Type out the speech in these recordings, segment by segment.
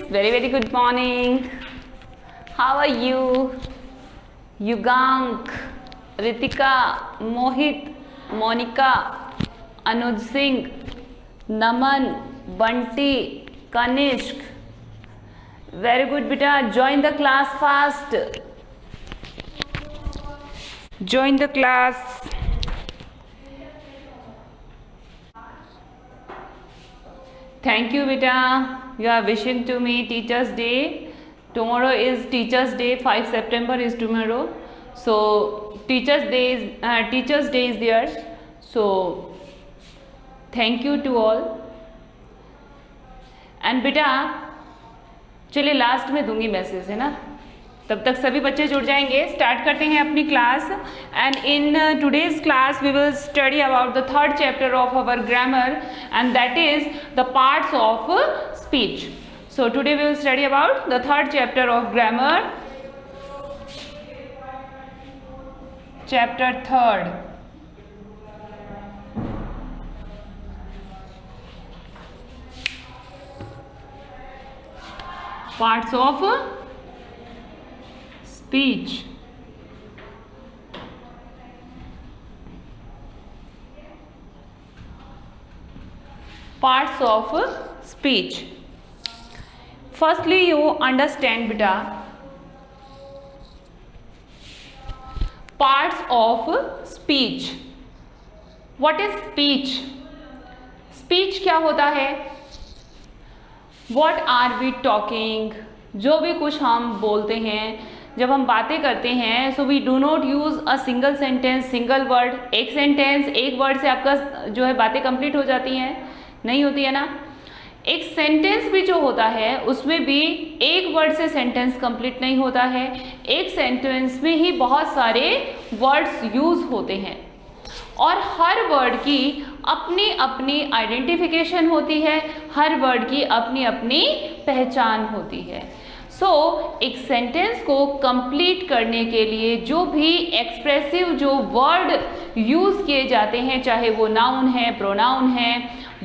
very good morning. How are you? Yugank, Ritika, Mohit, Monica, Anuj Singh, Naman, Bunty, Kanishk. Very good beta. Join the class fast. Join the class. Thank you beta. You are wishing to me Teachers Day. Tomorrow is Teachers Day. 5 September is tomorrow. So Teachers Day is there. So thank you to all. And बेटा चलिए last में दूंगी message, है ना, तब तक सभी बच्चे जुड़ जाएंगे. स्टार्ट करते हैं अपनी class. And in today's class we will study about the third chapter of our grammar and that is the parts of speech. So today we will study about the third chapter of grammar, chapter third. Parts of speech. Parts of speech. Firstly, you understand beta. Parts of speech. What is speech? Speech क्या होता है? What are we talking? जो भी कुछ हम बोलते हैं, जब हम बातें करते हैं, so we do not use a single sentence, single word. एक सेंटेंस, एक वर्ड से आपका जो है बातें कंप्लीट हो जाती हैं? नहीं होती है ना. एक सेंटेंस भी जो होता है उसमें भी एक वर्ड से सेंटेंस कंप्लीट नहीं होता है. एक सेंटेंस में ही बहुत सारे वर्ड्स यूज़ होते हैं और हर वर्ड की अपनी अपनी आइडेंटिफिकेशन होती है, हर वर्ड की अपनी अपनी पहचान होती है. सो एक सेंटेंस को कंप्लीट करने के लिए जो भी एक्सप्रेसिव जो वर्ड यूज़ किए जाते हैं, चाहे वो नाउन है, प्रोनाउन है,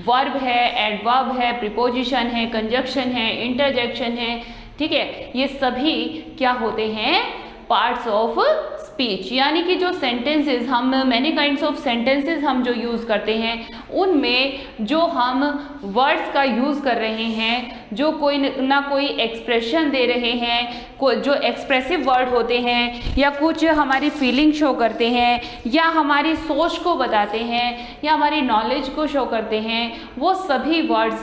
वर्ब है, एडवर्ब है, प्रीपोजिशन है, कंजक्शन है, इंटरजेक्शन है, ठीक है, ये सभी क्या होते हैं? Parts of speech. यानी कि जो सेंटेंसेस हम मैनी काइंड्स ऑफ सेंटेंसेस हम जो यूज़ करते हैं, उनमें जो हम वर्ड्स का यूज़ कर रहे हैं, जो कोई ना कोई एक्सप्रेशन दे रहे हैं, जो एक्सप्रेसिव वर्ड होते हैं, या कुछ हमारी फीलिंग शो करते हैं, या हमारी सोच को बताते हैं, या हमारी नॉलेज को शो करते हैं, वो सभी वर्ड्स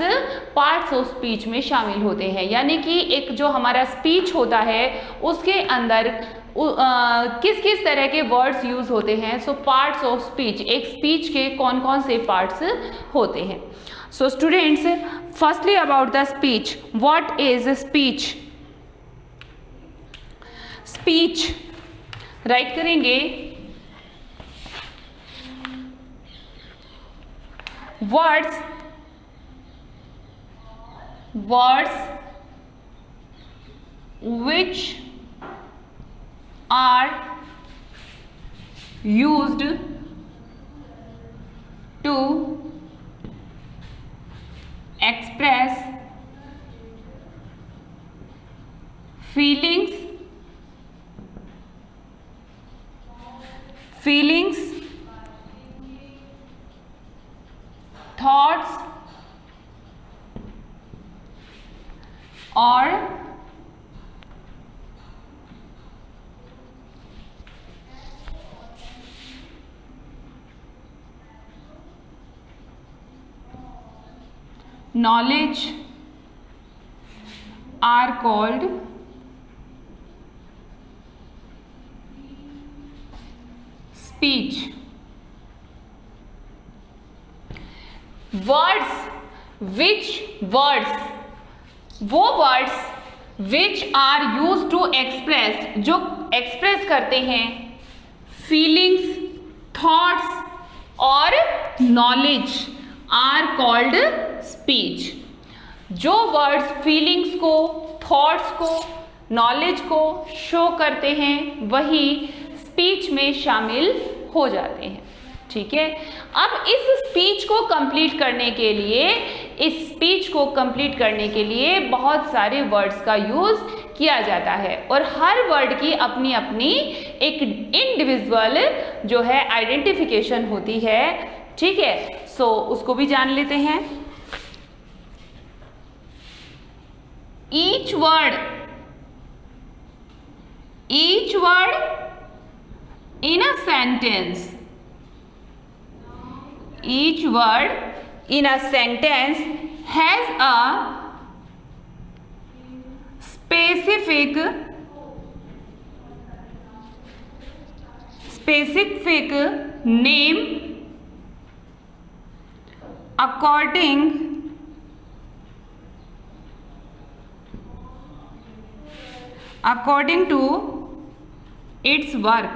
पार्ट्स ऑफ स्पीच में शामिल होते हैं. यानी कि एक जो हमारा स्पीच होता है उसके अंदर किस किस तरह के वर्ड्स यूज़ होते हैं. सो पार्ट्स ऑफ स्पीच, एक स्पीच के कौन कौन से पार्ट्स होते हैं. So students, firstly about the speech. What is speech? Speech right करेंगे words which are used to express feelings, thoughts or knowledge are called speech. वो words which are used to express, जो express करते हैं feelings, thoughts और knowledge, are called speech. जो words feelings को, thoughts को, knowledge को शो करते हैं वही स्पीच में शामिल हो जाते हैं. ठीक है. अब इस स्पीच को कंप्लीट करने के लिए इस स्पीच को कंप्लीट करने के लिए बहुत सारे वर्ड्स का यूज किया जाता है और हर वर्ड की अपनी अपनी एक इंडिविजुअल जो है आइडेंटिफिकेशन होती है। ठीक है, सो उसको भी जान लेते हैं। each word in a sentence, each word in a sentence has a specific name according to its work।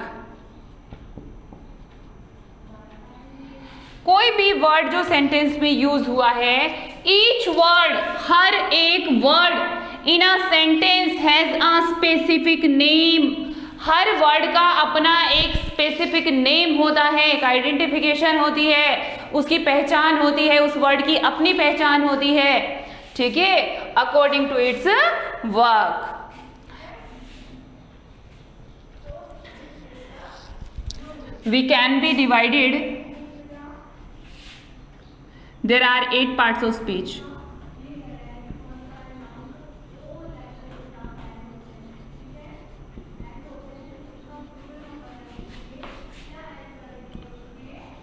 कोई भी वर्ड जो सेंटेंस में यूज हुआ है, ईच वर्ड, हर एक word in a sentence has a specific name, her word का अपना एक स्पेसिफिक नेम होता है, एक आइडेंटिफिकेशन होती है, उसकी पहचान होती है, उस वर्ड की अपनी पहचान होती है। ठीक है, according to its work. We can be divided. There are 8 parts of speech.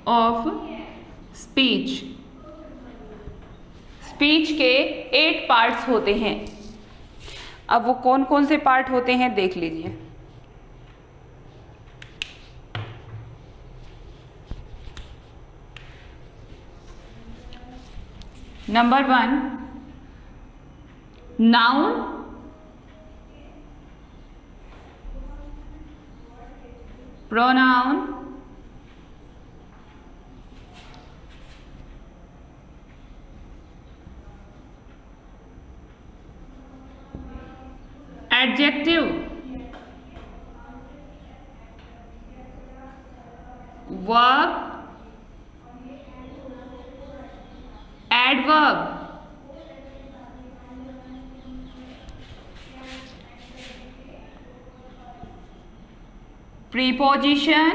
Of speech. Speech के 8 पार्ट्स होते हैं। अब वो कौन कौन से पार्ट होते हैं देख लीजिए। Number 1, noun, pronoun, adjective, verb, adverb, preposition,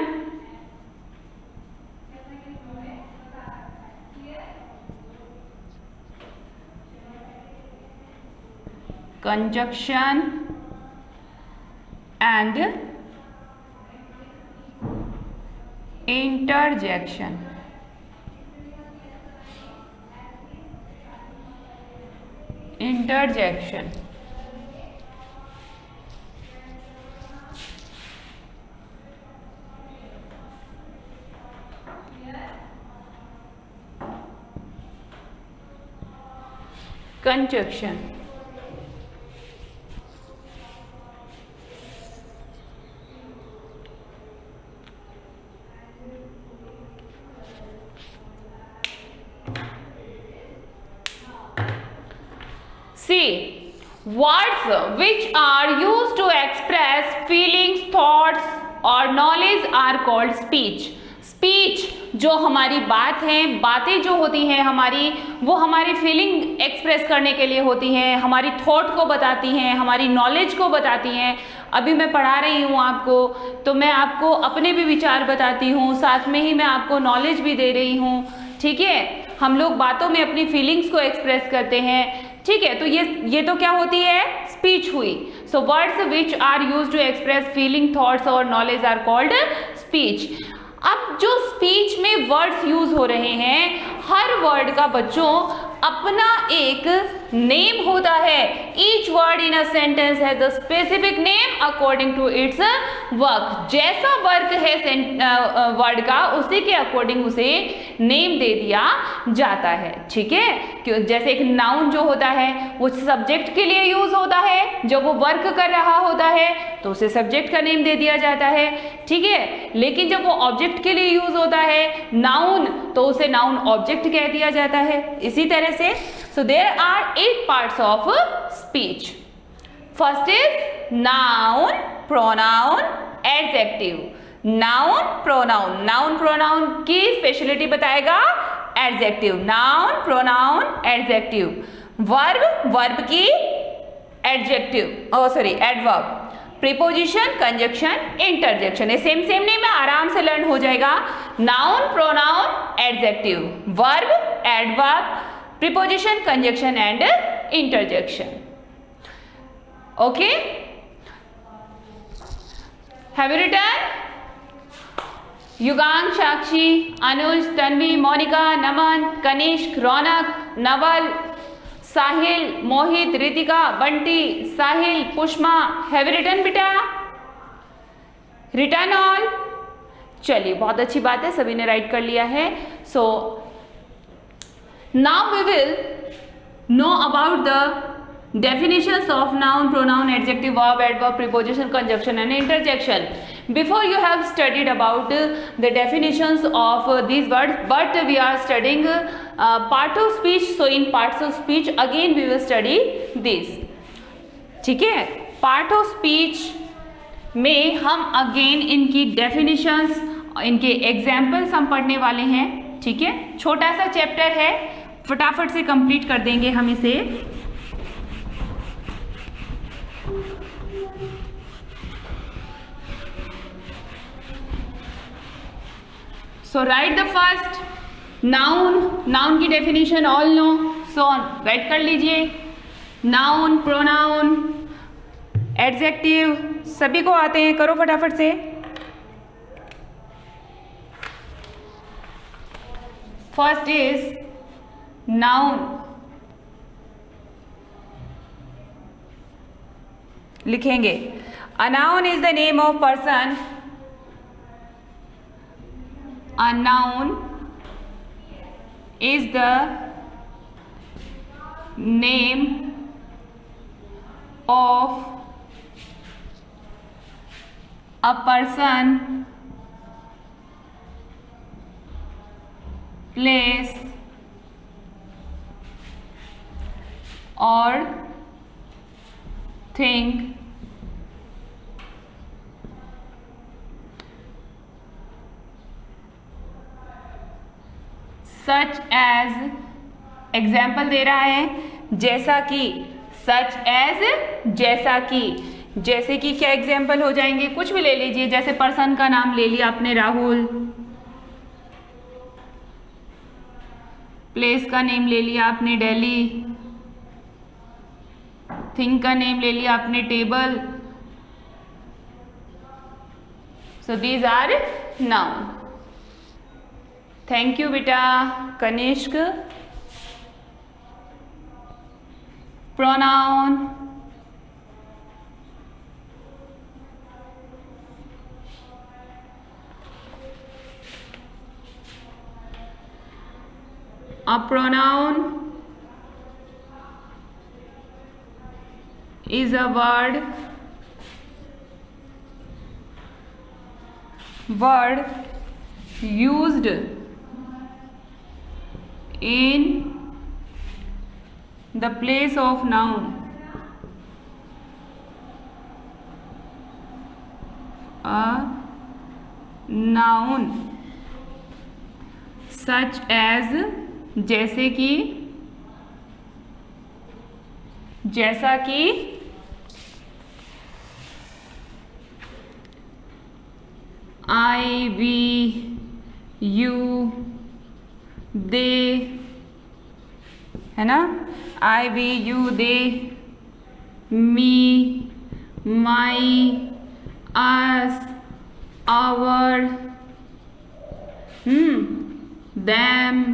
conjunction and interjection। Interjection, conjunction, See, words which are used to express feelings, thoughts और knowledge are called speech। Speech जो हमारी बात है, बातें जो होती हैं हमारी, वो हमारी फीलिंग एक्सप्रेस करने के लिए होती हैं, हमारी थॉट को बताती हैं, हमारी नॉलेज को बताती हैं। अभी मैं पढ़ा रही हूँ आपको, तो मैं आपको अपने भी विचार बताती हूँ, साथ में ही मैं आपको नॉलेज भी दे रही हूँ। ठीक है, हम लोग बातों में अपनी फीलिंग्स को एक्सप्रेस करते हैं। ठीक है, तो ये तो क्या होती है, स्पीच हुई। So words which are use to express feeling, thoughts और नॉलेज आर कॉल्ड स्पीच। अब जो स्पीच में वर्ड्स यूज हो रहे हैं, हर वर्ड का बच्चों अपना एक नेम होता है। Each word in a sentence has a specific name according to its work. जैसा वर्क है वर्ड का, उसी के अकॉर्डिंग उसे नेम दे दिया जाता है। ठीक है, क्यों, जैसे एक नाउन जो होता है वो सब्जेक्ट के लिए यूज होता है, जब वो वर्क कर रहा होता है तो उसे सब्जेक्ट का नेम दे दिया जाता है। ठीक है, लेकिन जब वो ऑब्जेक्ट के लिए यूज होता है नाउन, तो उसे नाउन ऑब्जेक्ट कह दिया जाता है। इसी तरह से so there are 8 parts of speech. First is noun, pronoun, adjective। noun, pronoun, noun pronoun की स्पेशलिटी बताएगा adjective, noun pronoun adjective, verb verb की adjective adverb, preposition conjunction interjection. ये सेम सेम नहीं, में आराम से लर्न हो जाएगा। Noun pronoun adjective, verb adverb, preposition conjunction and interjection. Okay, have you written? Yugang, Sakshi, Anuj, Tanvi, Monika, Naman, Kanishk, Raunak, Naval, Sahil, Mohit, Ritika, Bunty, Sahil, Pushma, have you written बेटा? Written all. चलिए, बहुत अच्छी बात है, सभी ने राइट कर लिया है। So now we will know about the definitions of noun, pronoun, adjective, verb, adverb, preposition, conjunction and interjection. Before you have studied about the definitions of these words, but we are studying part of speech. So in parts of speech again we will study this. ठीक है, part of speech में हम again इनकी definitions, इनके examples हम पढ़ने वाले हैं। ठीक है, छोटा सा चैप्टर है, फटाफट से कंप्लीट कर देंगे हम इसे। So write the first noun, noun की definition all know, so write कर लीजिए। noun, pronoun, adjective सभी को आते हैं, करो फटाफट से। first is noun, लिखेंगे a noun is the name of person, a noun is the name of a person, place or thing such as, example दे रहा है, जैसा कि, such as जैसा कि, जैसे कि क्या एग्जाम्पल हो जाएंगे, कुछ भी ले लीजिए, जैसे पर्सन का नाम ले लिया आपने राहुल, प्लेस का नेम ले लिया आपने दिल्ली, थिंग का नेम ले लिया आपने table. So these are noun. Thank you बेटा Kanishk. Pronoun, a pronoun is a word used in the place of noun. A noun such as, जैसे कि, जैसा कि, I, we, you, they, है ना, I, we, you, they, me, my, us, our, them,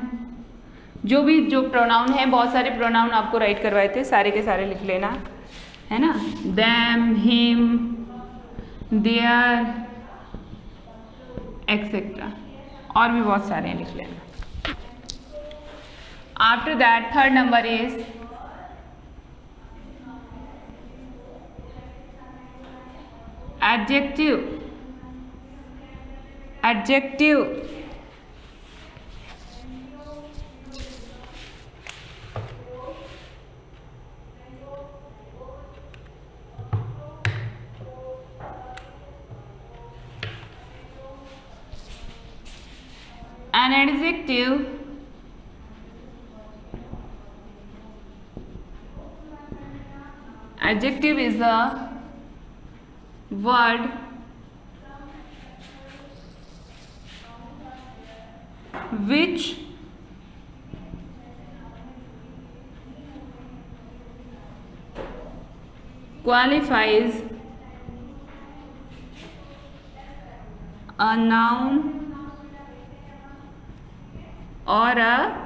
जो भी जो प्रोनाउन है, बहुत सारे प्रोनाउन आपको राइट करवाए थे, सारे के सारे लिख लेना, है ना, them, him, their, एक्सेट्रा, और भी बहुत सारे हैं, लिख लेना। After that third number is adjective. Adjective an adjective adjective is a word which qualifies a noun or a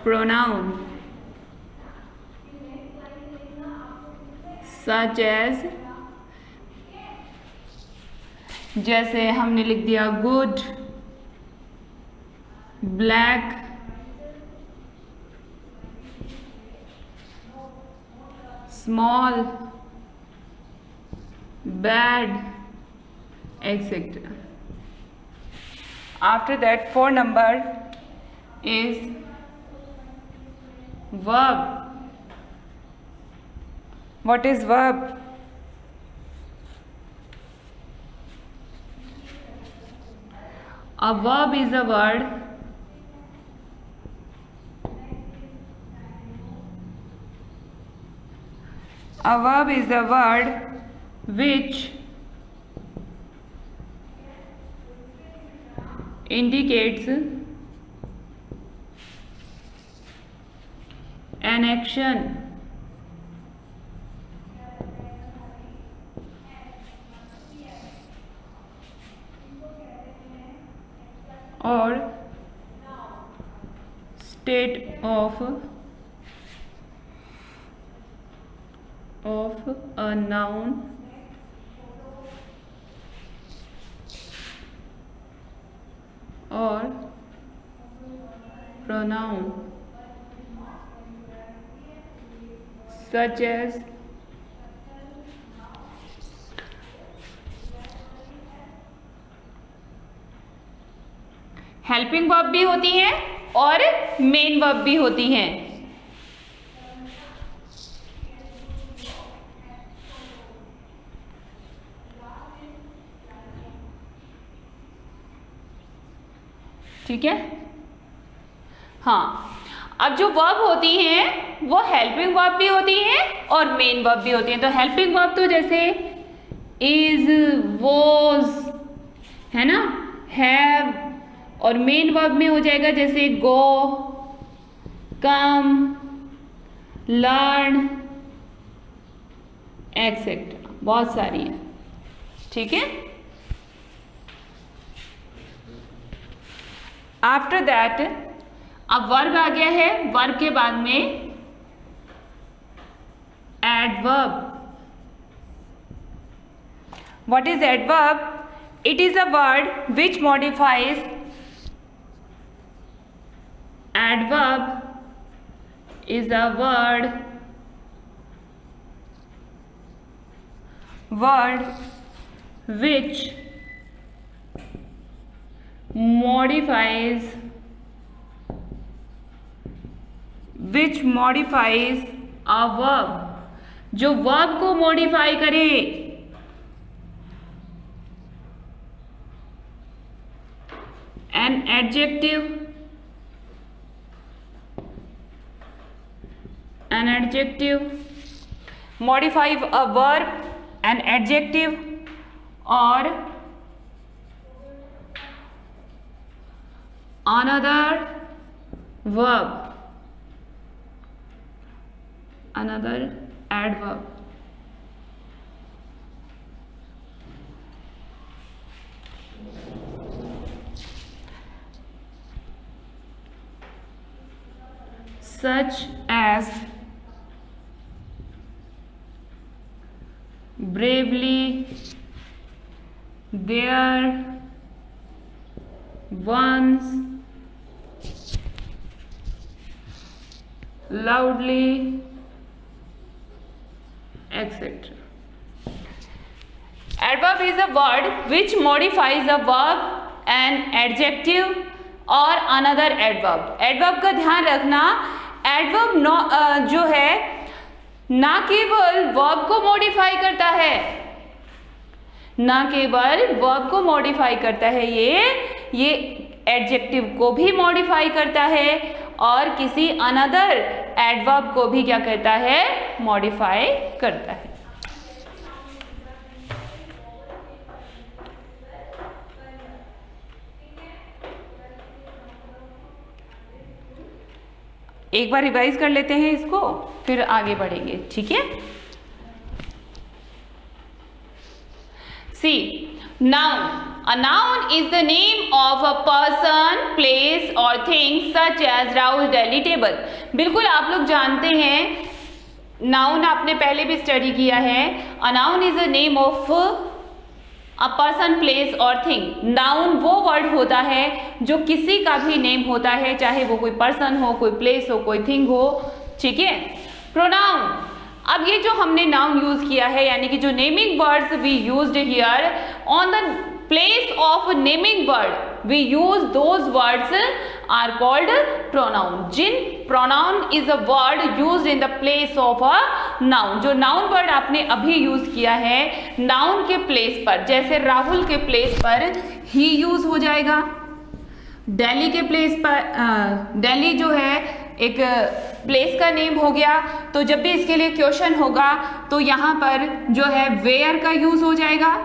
pronoun, such as, जैसे हमने लिख दिया good, black, small, bad, etc. After that, 4 number is verb. What is verb? A verb is a word which indicates an action or state of a noun or pronoun, such as helping verb भी होती हैं और main verb भी होती हैं। ठीक है, हाँ। अब जो वर्ब होती हैं वो हेल्पिंग वर्ब भी होती हैं और मेन वर्ब भी होती हैं। तो हेल्पिंग वर्ब तो जैसे इज, वॉज, है ना, हैव, और मेन वर्ब में हो जाएगा जैसे गो, कम, लर्न, एक्सेट्रा, बहुत सारी हैं। ठीक है, आफ्टर दैट अब वर्ब आ गया है। वर्ब के बाद में adverb. What is adverb? It is a word which modifies, adverb is a word which modifies a verb, जो verb को modify करे। an adjective modify a verb, an adjective or another verb, another adverb. Such as bravely, there, once, loudly, etc. Adverb is a word which modifies a verb, an adjective और another adverb. Adverb का ध्यान रखना, adverb जो है ना केवल verb को modify करता है, ना केवल वर्ब को मॉडिफाई करता है, ये एडजेक्टिव को भी मॉडिफाई करता है और किसी अनदर एडवर्ब को भी क्या करता है, मॉडिफाई करता है। एक बार रिवाइज कर लेते हैं इसको, फिर आगे बढ़ेंगे, ठीक है। सी, noun, a noun is the name of a person, place or thing such as Rahul Delhi table. बिल्कुल आप लोग जानते हैं, नाउन आपने पहले भी स्टडी किया है। a noun is the name of a person, place और thing। नाउन वो वर्ड होता है जो किसी का भी नेम होता है, चाहे वो कोई पर्सन हो, कोई प्लेस हो, कोई थिंग हो, ठीक है। प्रोनाउन, अब ये जो हमने नाउन यूज किया है, यानी कि जो naming words we used here, on the place of naming word we use those words are called pronoun. जिन pronoun is a word used in the place of a noun. जो noun word आपने अभी use किया है noun के place पर, जैसे राहुल के प्लेस पर ही यूज हो जाएगा, दिल्ली के प्लेस पर दिल्ली जो है एक प्लेस का नेम हो गया, तो जब भी इसके लिए क्वेश्चन होगा तो यहाँ पर जो है वेयर का यूज हो जाएगा,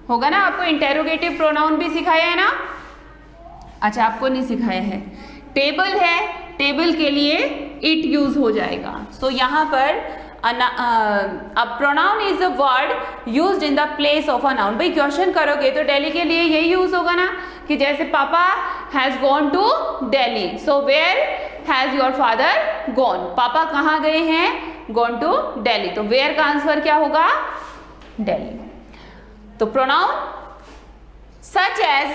होगा ना। आपको इंटेरोगेटिव प्रोनाउन भी सिखाया है ना? अच्छा, आपको नहीं सिखाया है। टेबल है, टेबल के लिए इट यूज हो जाएगा। सो यहाँ पर a pronoun is a word used in the place of a noun. भाई क्वेश्चन करोगे तो दिल्ली के लिए यही यूज होगा ना, कि जैसे papa has gone to Delhi, so where has your father gone. पापा कहाँ गए हैं? Gone to Delhi. तो वेयर का आंसर क्या होगा? दिल्ली। तो pronoun such as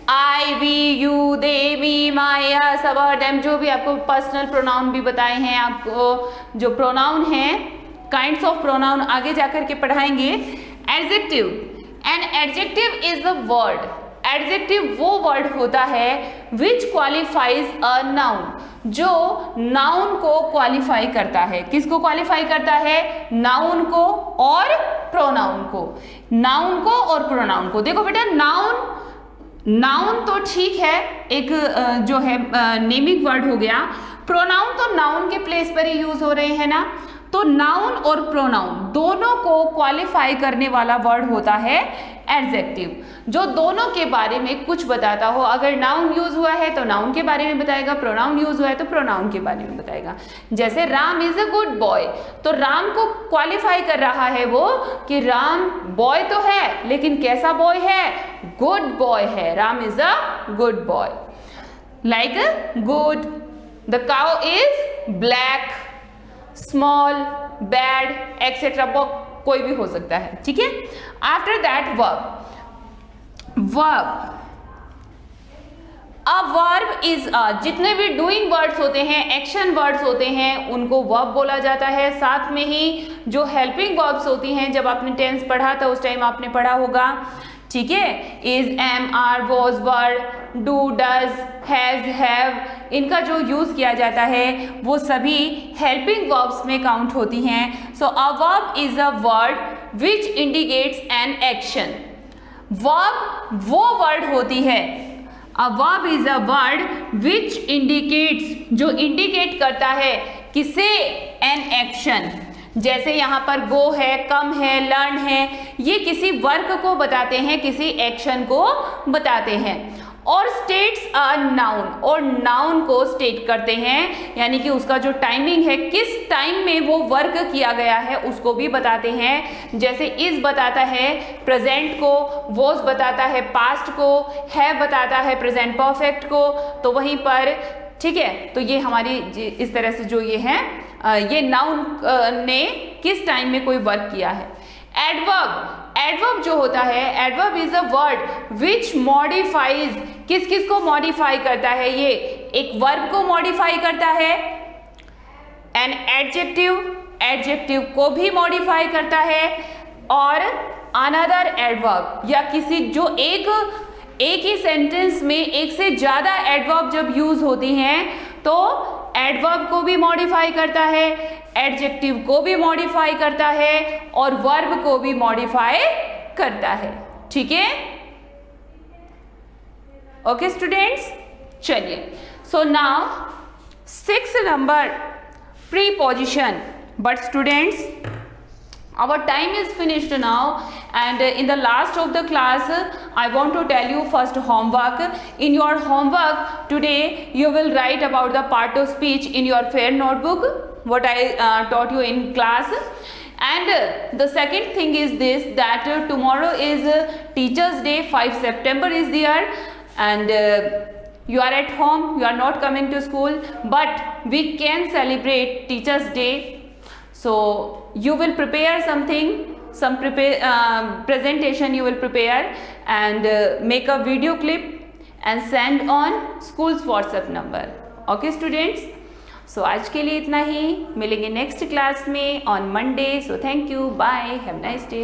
I, we, you, they, me, my, us, our, them, जो भी आपको पर्सनल प्रोनाउन भी बताए हैं, आपको जो प्रोनाउन हैं, काइंड्स ऑफ प्रोनाउन आगे जाकर के पढ़ाएंगे। Adjective, an adjective is the word, adjective वो वर्ड होता है विच क्वालिफाइज अ नाउन, जो नाउन को क्वालिफाई करता है। किसको क्वालिफाई करता है? नाउन को और प्रोनाउन को। नाउन को और प्रोनाउन को। देखो बेटा, नाउन तो ठीक है, एक जो है नेमिंग वर्ड हो गया। प्रोनाउन तो नाउन के प्लेस पर ही यूज हो रहे हैं ना, तो नाउन और प्रोनाउन दोनों को क्वालिफाई करने वाला वर्ड होता है एडजेक्टिव, जो दोनों के बारे में कुछ बताता हो। अगर नाउन यूज हुआ है तो नाउन के बारे में बताएगा, प्रोनाउन यूज हुआ है तो प्रोनाउन के बारे में बताएगा। जैसे Ram is a good boy, तो राम को क्वालिफाई कर रहा है वो कि राम बॉय तो है, लेकिन कैसा बॉय है? गुड बॉय है। Ram is a good boy. Like good, the cow is black, small, bad, etcetera, कोई भी हो सकता है, ठीक है। After that verb, verb, a verb is अ, जितने भी डूइंग वर्ड्स होते हैं, एक्शन वर्ड्स होते हैं, उनको वर्ब बोला जाता है। साथ में ही जो हेल्पिंग वर्ब्स होती हैं, जब आपने टेंस पढ़ा था उस टाइम आपने पढ़ा होगा, ठीक है। Is, am, are, was, were, do, does, has, have, इनका जो यूज किया जाता है वो सभी हेल्पिंग वर्ब्स में काउंट होती हैं। So a verb is a word which indicates an action. Verb वो वर्ड होती है, a verb is a word which indicates, जो इंडिकेट करता है किसे? An action. जैसे यहाँ पर गो है, कम है, लर्न है, ये किसी वर्क को बताते हैं, किसी एक्शन को बताते हैं। और स्टेट्स अ नाउन, और नाउन को स्टेट करते हैं, यानी कि उसका जो टाइमिंग है, किस टाइम में वो वर्क किया गया है, उसको भी बताते हैं। जैसे इज बताता है प्रेजेंट को, वॉज बताता है पास्ट को, है बताता है प्रेजेंट परफेक्ट को। तो वहीं पर, ठीक है, तो ये हमारी इस तरह से जो ये है, ये नाउन ने किस टाइम में कोई वर्क किया है। एडवर्ब, एडवर्ब जो होता है, adverb is a word which modifies, किस किस को मॉडिफाई करता है? ये एक वर्ब को मॉडिफाई करता है, एन एडजेक्टिव, एडजेक्टिव को भी मॉडिफाई करता है, और अनदर एडवर्ब, या किसी जो एक ही सेंटेंस में एक से ज्यादा एडवर्ब जब यूज होती हैं तो एडवर्ब को भी मॉडिफाई करता है, एडजेक्टिव को भी मॉडिफाई करता है, और वर्ब को भी मॉडिफाई करता है, ठीक है। ओके स्टूडेंट्स, चलिए। So now 6 number preposition, But students, our time is finished now, and in the last of the class I want to tell you first homework. In your homework today you will write about the part of speech in your fair notebook, what I taught you in class. And the second thing is this, that tomorrow is Teachers Day, 5 September is there, and you are at home, you are not coming to school, but we can celebrate Teachers Day. So you will prepare something, some presentation you will prepare, and make a video clip and send on school's WhatsApp number. Okay students, so आज के लिए इतना ही, मिलेंगे next class में on Monday. So thank you, bye, have nice day.